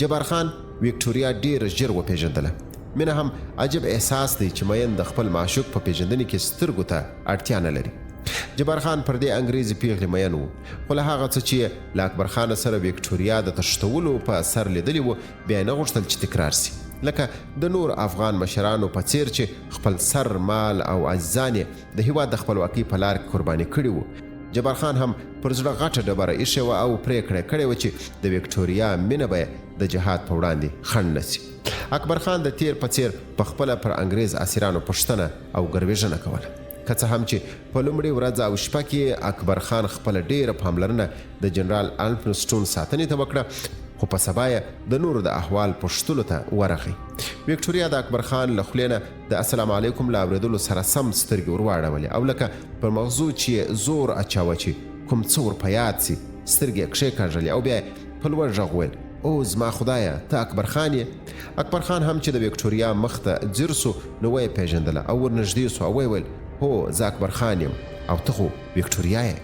جبار خان وکټوریا ډیر ژر وپیژندله. مینه هم عجب احساس دی چې مین د خپل معشوق په پیژندنې کې سترګو ته اړتیا نه لري. جبار خان پر دې انګریزي پیغلې مین و، خو له هغه څه چې له اکبر خان سره وکټوریا د تښتولو په سر لیدلی و بیا یې نه غوښتل چې تکرار سي، لکه د نور افغان مشرانو په څیر چې خپل سر، مال او عزیزان د هیواد د خپلواکۍ په لار کې قرباني کړي وو. جبار خان هم پر زړه غټه ډبره ایښې وه او پرېکړه کړې وه چې د وکټوریا مینه به د جهاد په وړاندې خنډ نه سي. اکبر خان د تیر په څیر په خپله پر انګریز اسیرانو پوښتنه او ګروېږنه کوله. که څه هم چې په لومړۍ ورځ او شپه کې اکبر خان خپله ډیره پاملرنه د جنرال الفنسټون ساتنې ته وکړه، خو په سبا یې د نورو د احوال پوښتلو ته ورغی. وکټوریا د اکبر خان له خولې نه د السلام علیکم له اورېدلو سره سم سترګې ور واړولې او لکه پر مغزو چې زور اچاوه چې کوم څه ور په یاد سي، سترګې یې کښېکاږلې او بیا یې په لوړ غږ وویل: او زما خدایه، ته اکبر خان یې؟ اکبر خان هم چې د وکټوریا مخ ته ځیر سو نو ویې پیژندله او ورنږدې سو او ویې ویل: هو، زه اکبر خان یم، او ته خو وکټوریا یې.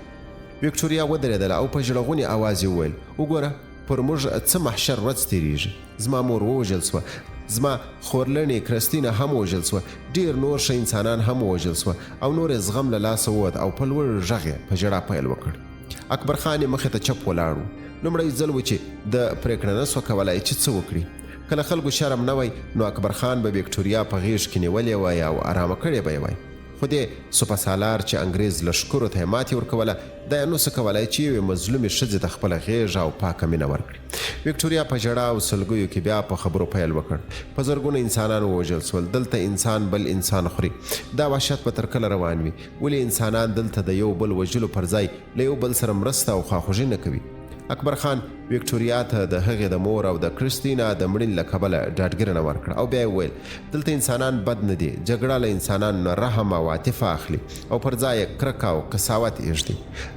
وکټوریا ودرېدله او په ژړغوني اواز یې وویل: وګوره، پر موږ څه محشر ورځ تېرېږي. زما مور ووژل سوه، زما خورلڼې کرستینه هم ووژل سوه، ډېر نور ښه انسانان هم ووژل سوه او نور یې زغم له لاسه ووت او په لوړ غږ یې په ژړا پیل وکړ. اکبر خان یې مخې ته چپ ولاړ و. لومړی ځل و چې د پرېکړه نه سوه کولی چې څه وکړي. کله خلکو شرم نه وی نو اکبر خان به وکټوریا په غېږ کې نیولې وای او ارامه کړې به یې وای. خو دې سپه سالار چې انګریز لښکرو ته یې ماتې ورکوله، دا یې نو څه کولی چې یوې مظلومې ښځې ته خپله غېږ او پاکه مینه ورکړي. وکټوریا په ژړا او سلګیو کې بیا په خبرو پیل وکړ: په زرګونه انسانان ووژل سول، دلته انسان بل انسان خوري. دا وحشت به تر کله روان وي؟ ولې انسانان دلته د یو بل وژلو پر ځای له یو بل سره مرسته او خواخوږي نه کوي؟ اکبر خان وکټوریا ته د هغې د مور او د کرستینا د مړینې له کبله ډاډګیرنه ورکړه او بیا یې وویل: دلته انسانان بد نه دي، جګړه له انسانانو نه رحم او عاطفه اخلي او پر ځای یې کرکه او قساوت ایږدي.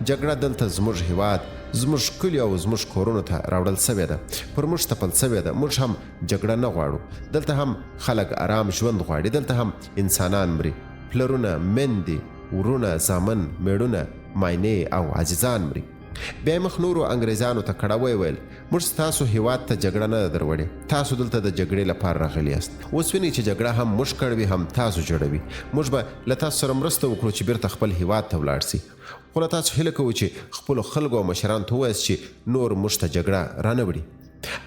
جګړه دلته زموږ هیواد، زموږ کلي او زموږ کورونو ته راوړل سوې ده، پر موږ تپل سوې ده. موږ هم جګړه نه غواړو، دلته هم خلک آرام ژوند غواړي، دلته هم انسانان مري، پلرونه، میندې، ورونه، زامن، میړونه، ماینې او عزیزان مري. بیا مخ نورو انګریزانو ته کړه ویې ویل: موږ ستاسو هیواد ته جګړه نه ده دروړې، تاسو دلته د جګړې لپاره راغلي یاست. اوس وینئ چې جګړه هم موږ کړوي هم تاسو جوړوي. موږ به له تاسو سره مرسته وکړو چې بیرته خپل هیواد ته ولاړ سي، خو له تاسو هیله کوو چې خپلو خلکو او مشرانو ته ووایاست چې نور موږ ته جګړه رانه وړي.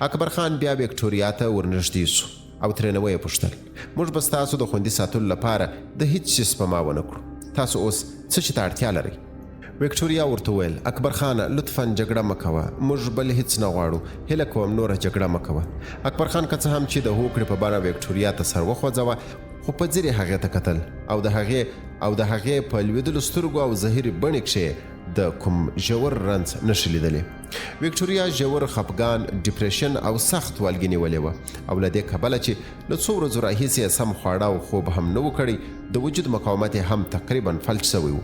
اکبر خان بیا وکټوریا ته ورنږدې سو او ترېنه ویې پوښتل: موږ به ستاسو د خوندي ساتلو لپاره د هیڅ شي سپما ونه کړو، تاسو اوس څه شي ته اړتیا لرئ؟ وکټوریا ورته ویل: اکبر خان، لطفا جګړه مه کوه، موږ بل هیڅ نه غواړو، هیله کوم نوره جګړه مه کوه. اکبر خان که څه هم چې د هوکړې په بڼه وکټوریا ته سر وخوځوه، خو په ځیر یې هغې ته کتل او د هغې په لوېدلو سترګو او ظاهري بڼې کښې د کوم ژور رنځ نښې لیدلې. وکټوریا ژور خفګان، ډیپریشن او سخت والګي نیولې وه او له دې کبله چې له څو ورځو راهیسې یې سم خواړه او خوب هم نه و کړی، د وجود مقاومت یې هم تقریبا فلج سوی و.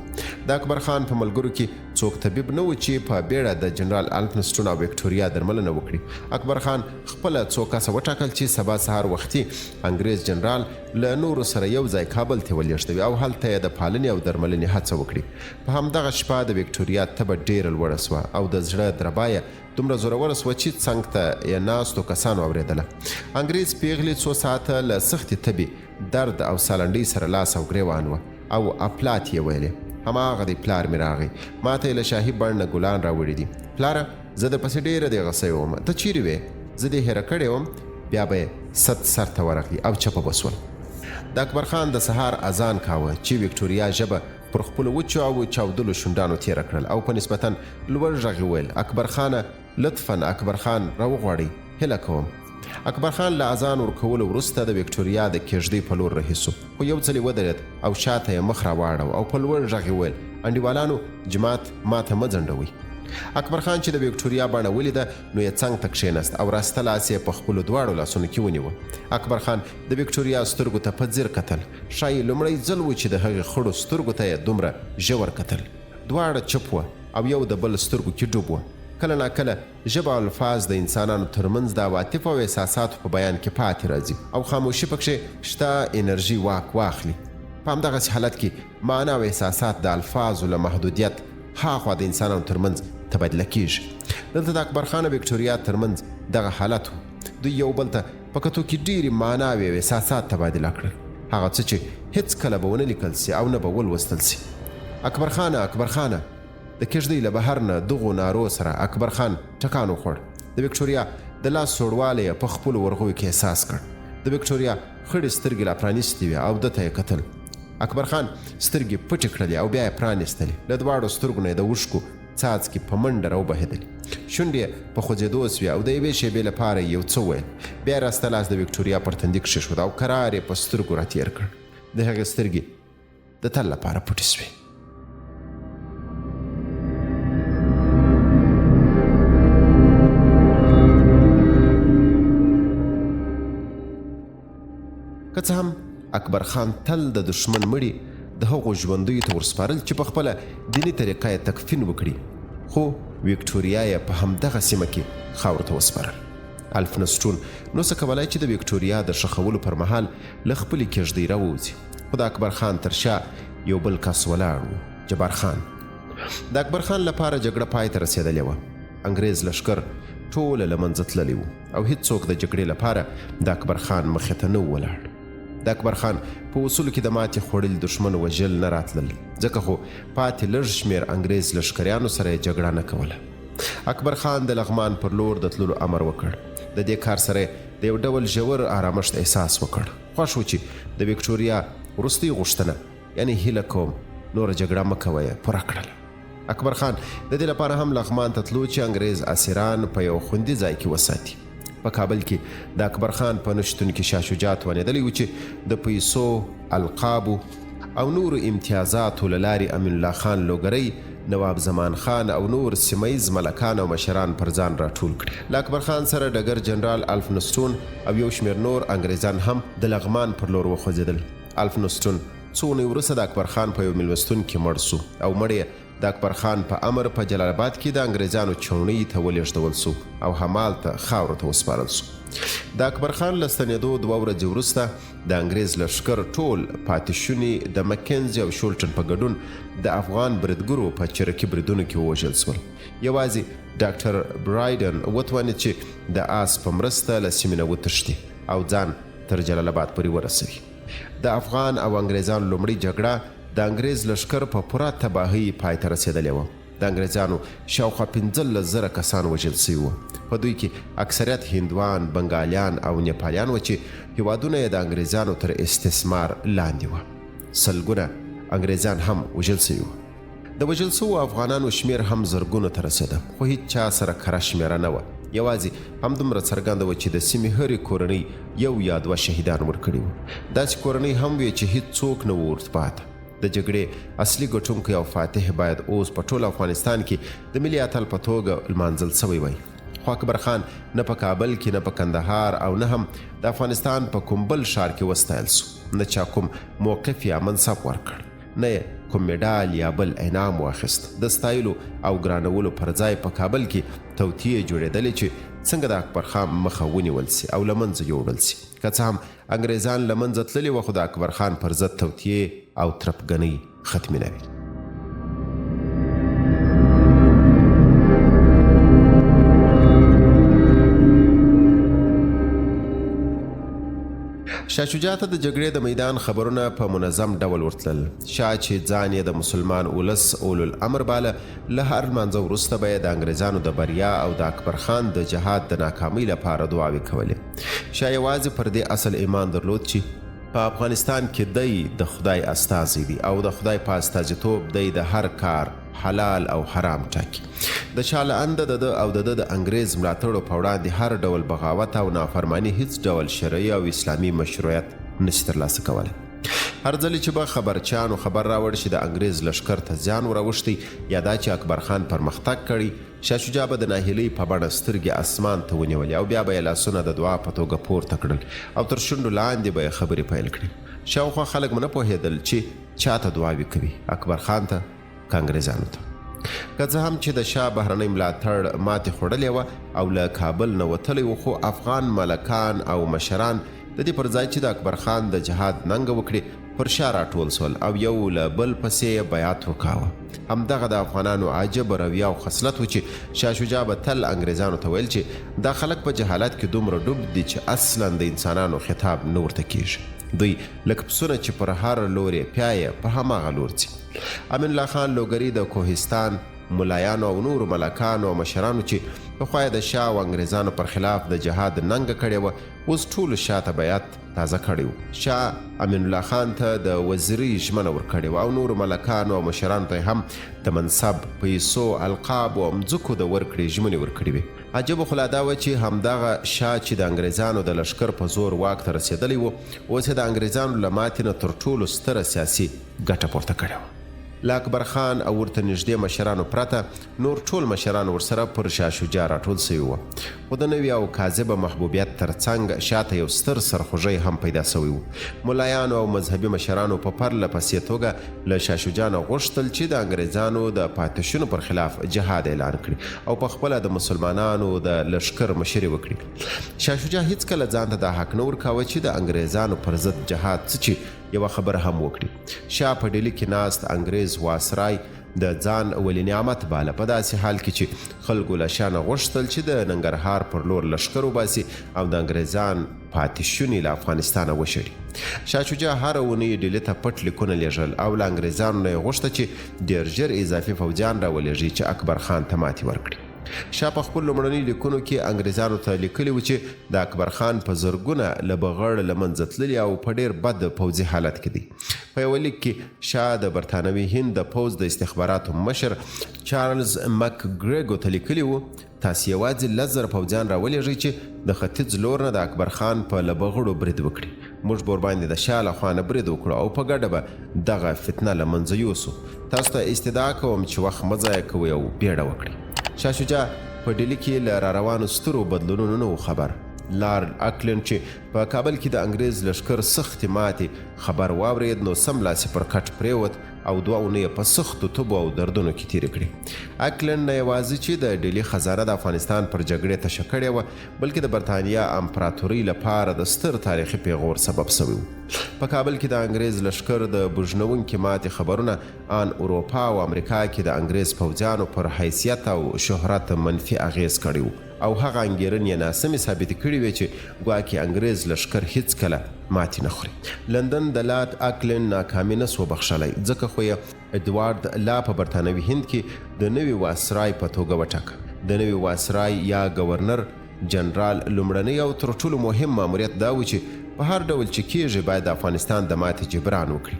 د اکبر خان په ملګرو کې څوک طبیب نه و چې په بیړه د جنرال الفنسټون او وکټوریا درملنه وکړي. اکبر خان خپله څو کسه وټاکل چې سبا سهار وختي انګریز جنرال له نورو سره یو ځای کابل ته ولېږدوي او هلته یې د پالنې او درملنې هڅه وکړي. په همدغه شپه د وکټوریا تبه ډېره لوړه سوه او د زړه دربا یې دومره زوروره سوه چې څنګ ته یې ناستو کسانو اورېدله. انګریز پیغلې څو ساعته له سختې تبې، درد او سالنډۍ سره لاس او ګرېوان وه او اپلات یې ویلې: هماغه دی پلار مې راغی، ما ته یې له شاهي بڼ نه ګلان راوړي دي. پلاره، زه درپسې ډېره دې غصه وم، ته چیرې وې؟ زه دې هېره کړې وم. بیا به یې سر ته ورغلي او چپه به سول. د اکبر خان د سهار اذان کاوه چې وکټوریا ژبه پر خپلو وچو او چاودلو شونډانو تېره کړل او په نسبتا لوړ غږ ویل: اکبر خانه، لطفا اکبر خان راوغواړئ، هیله کوم. اکبر خان له اذان ورکولو وروسته د وکټوریا د کېږدۍ په لور رهي سو، خو یو ځل یې ودرېد او شاته یې مخ راواړو او په لوړ غږ ویل: انډیوالانو، جماعت ماته مه ځنډوئ. اکبر خان چې د وکټوریا بڼه ولیده نو یې څنګ ته کښېنست او راسته لاس یې په خپلو دواړو لاسونو کې ونیوه. اکبر خان د وکټوریا سترګو ته په ځیر کتل. ښایي لومړی ځل و چې د هغې خړو سترګو ته یې دومره ژور کتل. دواړه چپ وه او یو د بل سترګو کې ډوب وه. کله ناکله ژبه او الفاظ د انسانانو ترمنځ د عواطفو او احساساتو په بیان کې پاتې راځي او خاموشي پکښې شته انرژي واک واخلي. په همدغسې حالت کې معنا او احساسات د الفاظو له محدودیت هاخوا د انسانانو ترمنځ تبادله کیږي. دلته د اکبر خان او وکټوریا ترمنځ دغه حالت و. دوی یو بل ته په کتو کې ډېرې معناوې او احساسات تبادله کړل، هغه څه چې هیڅ کله به ونه لیکل سي او نه به ولوستل سي. اکبر خانه د کېږدۍ له بهر نه دغو نارو سره اکبر خان ټکان وخوړ. د وکټوریا د لاس سوړوالی یې په خپلو ورغویو کې احساس کړ. د وکټوریا خړې سترګې لا پرانیستې وې او ده ته یې کتل. اکبر خان سترګې پټې کړلې او بیا یې پرانیستلې. له دواړو سترګو نه یې د اوښکو څاڅکي په منډه راوبهېدلې. شونډې یې په خوځېدو سوې او د یوې شېبې لپاره یې یو څه وویل. بیا یې راسته لاس د وکټوریا پر تندي کښېښود او کرار یې په سترګو راتېر کړ. د هغې سترګې د تل لپاره پټې سوې. که څه هم اکبر خان تل د دشمن مړي د هغو ژوندیو ته ورسپارل چې په خپله دیني طریقه یې تکفین وکړي، خو وکټوریا یې په همدغه سیمه کې خاورو ته وسپارل. الفنسټون نو څه کولای چې د وکټوریا د ښخولو پر مهال له خپلې کېږدۍ راووځي، خو د اکبر خان تر شا یو بل کس ولاړ و، جبار خان. د اکبر خان لپاره جګړه پای ته رسېدلې وه. انګریز لښکر ټوله له منځه تللی و او هیڅوک د جګړې لپاره د اکبر خان مخې ته نه ولاړ. د اکبر خان په اصولو کې د ماتې خوړل دشمن وژل نه راتلل، ځکه خو پاتې لږ شمېر انګریز لښکریانو سره یې جګړه نه کوله. اکبر خان د لغمان پر لور د تللو امر وکړ. د دې کار سره د یو ډول ژور آرامښت احساس وکړ. خوښ و چې د وکټوریا وروستۍ غوښتنه یعنې هیله کوم نوره جګړه مه کوئ پوره کړله. اکبر خان د دې لپاره هم لغمان ته تلو چې انګریز اسیران په یو خوندي ځای کې وساتي. په کابل کې د اکبر خان په نشتون کې شاه شجاع توانېدلی و چې د پیسو، القابو او نورو امتیازاتو له لارې امین الله خان لوګرۍ، نواب زمان خان او نور سیمهیز ملکان او مشران پر ځان راټول کړي. له اکبر خان سره ډګر جنرال الفنسټون او یو شمېر نور انګریزان هم د لغمان پر لور وخوځېدل. الفنسټون څو اونۍ وروسته د اکبر خان په یو میلمستون کې مړ سو او مړ یې د اکبر خان په امر په جلال آباد کې د انګریزانو چوڼۍ ته ولېږدول سو او همالته خاورو ته وسپارل سو. د اکبر خان له ستنېدو 2 ورځې وروسته د انګریز لښکر ټول پاتې شوني د مکنزي او شولټن په ګډون د افغان بریدګرو په چرکي بریدونو کې ووژل سول. یوازې ډاکټر برایډن وتوانېد چې د آس په مرسته له سیمې نه وتښتي او ځان تر جلال آباد پورې ورسوي. د افغان او انګریزانو لومړۍ جګړه د انګریز لښکر په پوره تباهۍ پای ته رسېدلې وه. د انګریزانو شاوخوا 15,000 کسان وژل سوي وو. په دوی کې اکثریت هندوان، بنګالیان او نیپالیان وو چې هیوادونه یې د انګریزانو تر استثمار لاندې وه. سلګونه انګریزان هم وژل سوي وو. د وژل سوو افغانانو شمېر هم زرګونو ته رسېده، خو هیڅ چا سره کره شمېره نه وه. یوازې همدومره څرګنده وه چې د سیمې هرې کورنۍ یو یا 2 شهیدان ورکړي وو. داسې کورنۍ هم وې چې هیڅوک نه و ورته پاته. د جګړې اصلي ګټونکی او فاتح باید اوس په ټول افغانستان کې د ملي اتل په توګه لمانځل سوی وای. خو اکبر خان نه په کابل کې، نه په کندهار او نه هم د افغانستان په کوم بل ښار کې وستایل سو. نه چا کوم موقف یا منصب ورکړ، نه یې کوم میډال یا بل انعام واخیست. د ستایلو او ګرانولو پر ځای په کابل کې توطیې جوړېدلې چې څنګه د اکبر خان مخه ونیول سي او له منځه یوړل سي. که څه هم انګریزان له منځه تللي وه، خو د اکبر خان پر ضد توطیې او ترپګنۍ ختمې نه وي. شاه شجاع ته د جګړې د میدان خبرونه په منظم ډول ورتلل. شاه چې ځان یې د مسلمان ولس اولو الامر باله، له هر لمانځه وروسته به یې د انګریزانو د بریا او د اکبر خان د جهاد د ناکامۍ لپاره دعاوې کولې. شاه یوازې پر دې اصل ایمان درلود چې په افغانستان کې دی د خدای استازی دی او د خدای په استازیتوب دی د هر کار حلال او حرام ټاکي. د شاه له انده د او د انګریز ملاتړو په وړاندې هر ډول بغاوت او نافرمانی هیڅ ډول شرعي او اسلامي مشروعیت نشي ترلاسه کولی. هر ځل چې به خبرچیانو خبر راوړ چې د انګریز لښکر ته زیان وراوښتی یا دا چې اکبر خان پرمختګ کړي، شاه شجاع به د ناهیلۍ په بڼه سترګې اسمان ته ونیولې او بیا به یې لاسونه د دعا په توګه پورته کړل او تر شونډو لاندې به یې خبرې پیل کړې. شاوخوا خلک نه پوهېدل چې چاته دعاوې کوي، اکبر خان ته که انګریزانو ته. که څه هم چې د شاه بهرنۍ ملاتړ ماتې خوړلې وه او له کابل نه وتلی و، خو افغان ملکان او مشران د دې پر ځای چې د اکبر خان د جهاد ننګه وکړي، پر شا راټول سول او یو له بل پسې بیعت وکاوه. همدغه د افغانانو عجب رویه او خصلت و چې شاه شجاع به تل انګریزانو ته ویل چې دا خلک په جهالت کې دومره ډوب دي چې اصلا د انسانانو خطاب نه ورته کیږي. دوی لکه پسونه چې پر هر لوري پیایه په هماغه لور ځي. امین الله خان لوګری د کوهستان ملایانو او نورو ملکانو او مشرانو چې پخوا د شاه او انګریزانو پر خلاف د جهاد ننګه کړې وه اوس ټولو شاته بیعت تازه کړی و. شاه امین الله خان ته د وزیري ژمنه ورکړې وه او نورو ملکانو او مشرانو ته هم د منصب، پیسو، القاب او مځکو د ورکړې ژمنې ورکړې وې. عجبه خو لا دا وه چې همدغه شاه چې د انګریزانو د لښکر په زور واک ته رسېدلی و اوس یې د انګریزانو له ماتې نه تر ټولو ستره سیاسي ګټه پورته کړې وه. له اکبر خان او ورته نږدې مشرانو پرته نور ټول مشران ورسره پر شاه شجاع راټول سوي وو. خو د نوي او کاذبه محبوبیت ترڅنګ شاته یو ستر سرخوږی هم پیدا سوی و. ملایانو او مذهبي مشرانو په پرله پسې توګه له شاه شجاع نه غوښتل چې د انګریزانو د پاتې پر خلاف جهاد اعلان کړي او په خپله د مسلمانانو د لښکر مشري وکړي. شاه شجاع هیڅکله ځان ته دا حق نه ورکاوه چې د انګریزانو پر ضد جهاد څه چې یوه خبره هم وکړي. شاه په ډیلي کې ناست انګریز واسرای د ځان ولی نعمت باله په داسې حال کې چې خلکو له شاه نه غوښتل چې د ننګرهار پر لور لښکر وباسي او د انګریزان پاتې شوني له افغانستانه وشړي. شاه شجاع هره اونۍ ډیلي ته پټ لیکونه لیږل او له انګریزانو نه یې غوښته چې ډېر ژر اضافي فوجیان راولېږي چې اکبر خان ته ماتې ورکړي. شاه په خپل لومړني لیکونو کې انګریزانو ته لیکلي و چې د اکبر خان په زرګونه له بغړ له منځه تللي او په ډېر بد پوځي حالت کې دي. په یوه لیک کې شاه د برطانوي هند د پوځ د استخباراتو مشر چارلز مک ګریګو ته لیکلي و تاسې یوازې 10,000 پوځیان راولېږئ چې د ختیځ لور نه د اکبر خان په له بغړو برید وکړي. موږ به ورباندې د شاه له خوا نه برید وکړو او په ګډه به دغه فتنه له منځه یوسو. تاسو ته استدعا کوم چې وخت مه ضایع کوئ او بیړه وکړئ. شاه شجاع په ډیلي کې له راروانو سترو بدلونونو نه و خبر. لارډ اکلن چې په کابل کې د انګریز لښکر سختې ماتې خبر واورېد نو سملاسې پر کټ پرېوت او 2 اونۍ په سختو تبو او دردونو کې تېرې کړې. اکلن نه یوازې چې د ډیلي خزانه د افغانستان پر جګړې تشه کړې وه بلکې د برطانیا امپراتورۍ لپاره د ستر تاریخي پیغور سبب سوی و. په کابل کې د انګریز لښکر د بوږنونکې ماتې خبرونه ان اروپا او امریکا کې د انګریز پوځیانو پر حیثیت او شهرت منفي اغیز کړی و او هغه انګیرنې یې ناسمې ثابتې کړې وې چې ګواکې انګریز لښکر هیڅکله ماتې نه خوري. لندن د لارډ اکلن ناکامي نه سو بخښلی ځکه خو یې ادوارد لا په برطانوي هند کې د نوي واسرای په توګه وټاکه. د نوي واسرای یا گورنر جنرال لومړنی او تر ټولو مهم ماموریت دا و چې په هر ډول چې کېږي باید د افغانستان د ماتې جبران وکړي.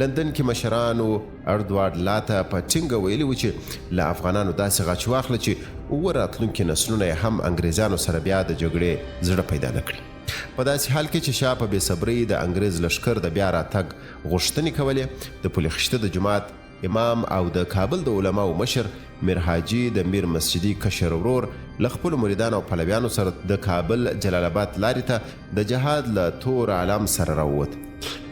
لندن کې مشرانو اډوارد لا ته په ټینګه ویلي و چې له افغانانو داسې غچ واخله چې اووه راتلونکي نسلونه یې هم انګریزانو سره بیا د جګړې زړه پیدا نه کړي. په داسې حال کې چې شاه په بېصبرۍ د انګریز لښکر د بیا راتګ غوښتنې کولې د پل خشته د جومات امام او د کابل د علماو مشر میر حاجي د میر مسجدي کشر ورور له خپلو مریدانو او پلویانو سره د کابل جلال آباد لارې ته د جهاد له تور علم سره راووت.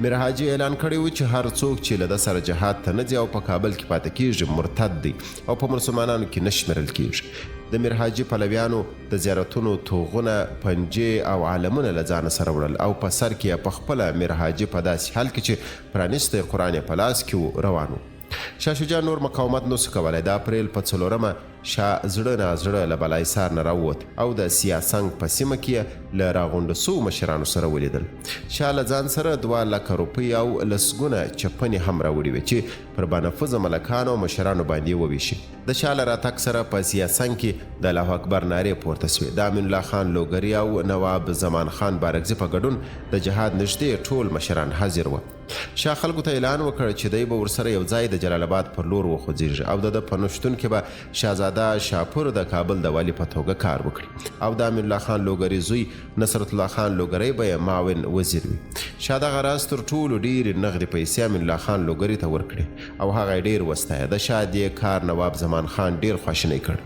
میر حاجي اعلان کړی و چې هر څوک چې له ده سره جهاد ته نه ځي او په کابل کې پاتې کېږي مرتد دی او په مسلمانانو کې نه شمېرل کېږي. د میر حاجي پلویانو د زیارتونو توغونه، پنجې او علمونه له ځانه سره وړل او په سر کې په خپله میر حاجي په داسې حال کې چې پرانیستی قرآن په لاس کې روان و. شاه شجاع نور مقاومت نسو کولی. د اپریل په 4 شاه زړه نازړه له بلایسار نه راووت او د سیاسنګ په سیمه کې له راغونډه سوو مشرانو سره ولیدل. شاه له ځان سره 2 لکه روپۍ او لسګونه چپنې هم راوړي وې چې پر بانفوذه ملکانو او مشرانو باندې وویشي. د شاه له راتګ سره په سیاسنګ کې د الله اکبر نارې پورته سوې. د امین الله خان لوګری او نواب زمان خان بارکزي په ګډون د جهاد نږدې ټول مشران حاضر وو. شاه خلکو ته اعلان وکړ چې دی به ورسره یو ځای د جلال آباد پر لور وخوځېږي او د په نشتون کې به شهزاده شاپور د کابل د والي په توګه کار وکړي او د امین الله خان لوګری زوی نصرت الله خان لوګری به یې معاون وزیر وي. شاه دغه راز تر ټولو ډېرې نغدې پیسې امین الله خان لوګری ته ورکړې او هغه یې ډېر وستایه. د شاه دې کار نواب زمان خان ډېر خواشینی کړ.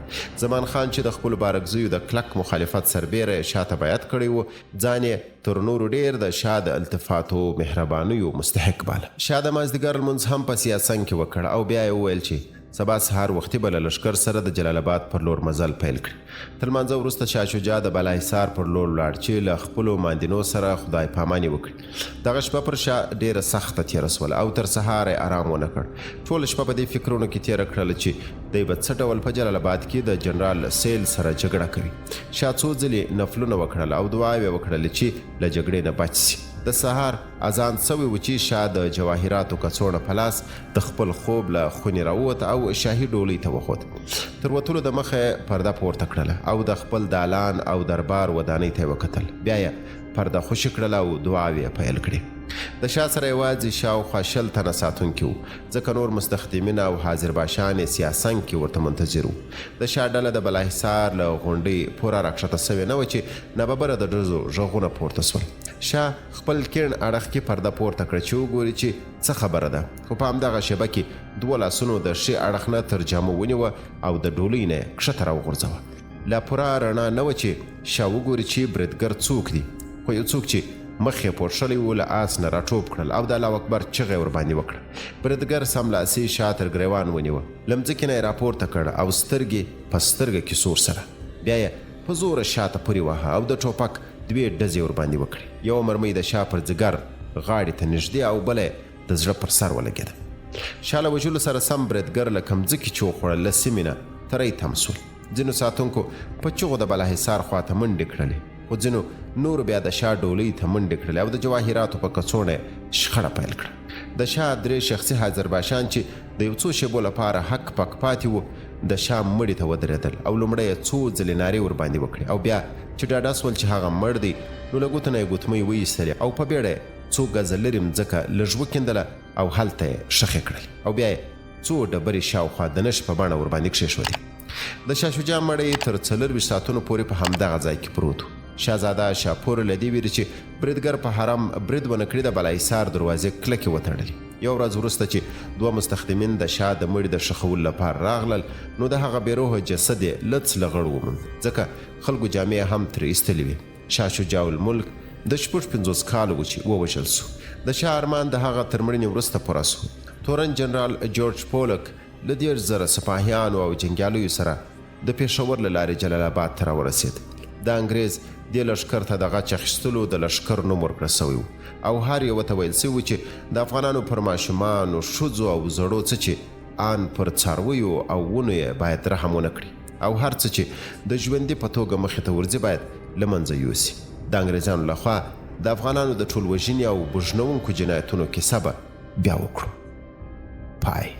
زمان خان چې د خپلو بارکزیو د کلک مخالفت سربیره یې شاه ته بیعت کړی و ځان یې تر نورو ډېر د شاه د التفاتو مهربانیو مستحق باله. شاه د مازدیګر لمونځ هم په سیاسنګ کې وکړ او بیا یې وویل چې سبا سهار وختي به له لښکر سره د جلال آباد پر لور مزل پیل کړي. تر لمانځه وروسته شاه شجاع د بالاحصار پر لور لاړ چې له خپلو ماندینو سره خدای پاماني وکړي. دغه شپه پر شاه ډېره سخته تېره سوله او تر سهاره آرام ونه کړ. ټوله شپه په دې فکرونو کې تېره کړله چې دی به څه ډول په جلال آباد کې د جنرال سیل سره جګړه کوي. شاه څو ځلې نفلونه وکړل او دعاوې وکړلې چې له جګړې نه بچ سي. د سهار اذان سوی و چې شاه د جواهراتو کڅوړه په لاس د خپل خوب له خونې راووت او شاهي ډولۍ ته وخوت. تر وتلو د مخه پرده پورته کړله او د خپل دالان او دربار ودانۍ ته یې وکتل. بیا یې پرده خوشي کړله او دعاوې یې پیل کړې. د شاه سره یوازې شاوخوا 100 تنه ساتونکي وو، ځکه نور مستخدمین او حاضر باشان یې سیاسنګ کې ورته منتظر وو. د شاه ډله د بالاحصار له غونډۍ پوره راکښته سوې نه وه چې ناببره د ډزو غږونه پورته سول. شاه خپل کیڼ اړخ کې پرده پورته کړه چې وګوري چې څه خبره ده، خو په همدغه شیبه کې 2 لاسونو د ښي اړخ نه تر جامو ونیوه او د ډولۍ نه یې کښته راوغورځوه. لا پوره رڼا نه وه چې شاه وګوري چې بریدګر څوک دي، خو یو څوک چې مخ یې پورته شوی و له آس نه راټوپ کړل او د الله اکبر چغې ورباندې وکړه. بریدګر سملاسي شاه تر ګریوان ونیوه، له مځکې نه یې راپورته کړ او سترګې په سترګه کې سور سره. بیا یې په زوره شاته پورې واهه او د ټوپک 2 ډزې ورباندې وکړې. یو مرمۍ د شاه پر ځګر غاړې ته نږدې او بله یې د زړه پر سر ولګېده. شاه له وژلو سره سم بریدګر له کمځکې چې وخوړل له سیمې نه تری تم سول. ځینو ساتونکو په چغو د بالاحصار خواته منډې کړلې، خو ځینو نور بیا د شاه ډولۍ ته منډې کړلې او د جواهراتو په کڅوړه شخړه پیل کړه. د شاه 3 شخصي حاضر باشان چې د یو څو شیبو لپاره حق پک پاتې وو د شاه مړي ته ودرېدل او لومړی یې څو ځلې نارې ورباندې وکړې او بیا چې ډاډه سول چې هغه مړ دی نو له ګوتو نه یې ګوتمۍ وایستلې او په بیړه یې څو ګزه لرې مځکه لږ وکیندله او هلته یې ښخې کړل او بیا یې څو ډبرې شاوخوا د نش په بڼه ورباندې کښېښودې. د شاه شجاع مړی تر 24 ساعتونو پورې په همدغه ځای کې پروت و. شاهزاده شاپور له دې ویرې چې بریدګر په حرم برید ونه کړي د بالاحصار دروازې کلکې وتړلې. یو ورځ وروسته چې 2 مستخدمین د شاه د مړي د ښخولو لپاره راغلل نو د هغه بېروحه جسد یې لڅ لغړ وموند، ځکه خلکو جامې هم ترې ایستلې وې. شاه شجاع الملک د 50 کالو و چې ووژل سو. د شاه ارمان د هغه تر مړینې وروسته پوره سو. تورن جنرال جورج پولک له 10,000 سپاهیانو او جنګیالیو سره د پېښور له لارې جلال آباد ته راورسېد. د انګریز دې لښکر ته د غچ اخیستلو د لښکر نوم ورکړل سوی و او هر یوه ته ویل سوي چې د افغانانو پر ماشومانو، ښځو او زړو څه چې آن پر څارویو او ونو یې باید رحم ونه کړي او هر څه چې د ژوندي په توګه مخې ته ورځي باید له منځه یوسي. د انګریزانو لخوا د افغانانو د ټول وژنې او بوژنونکو جنایتونو کیسه به بیا وکړو. پای.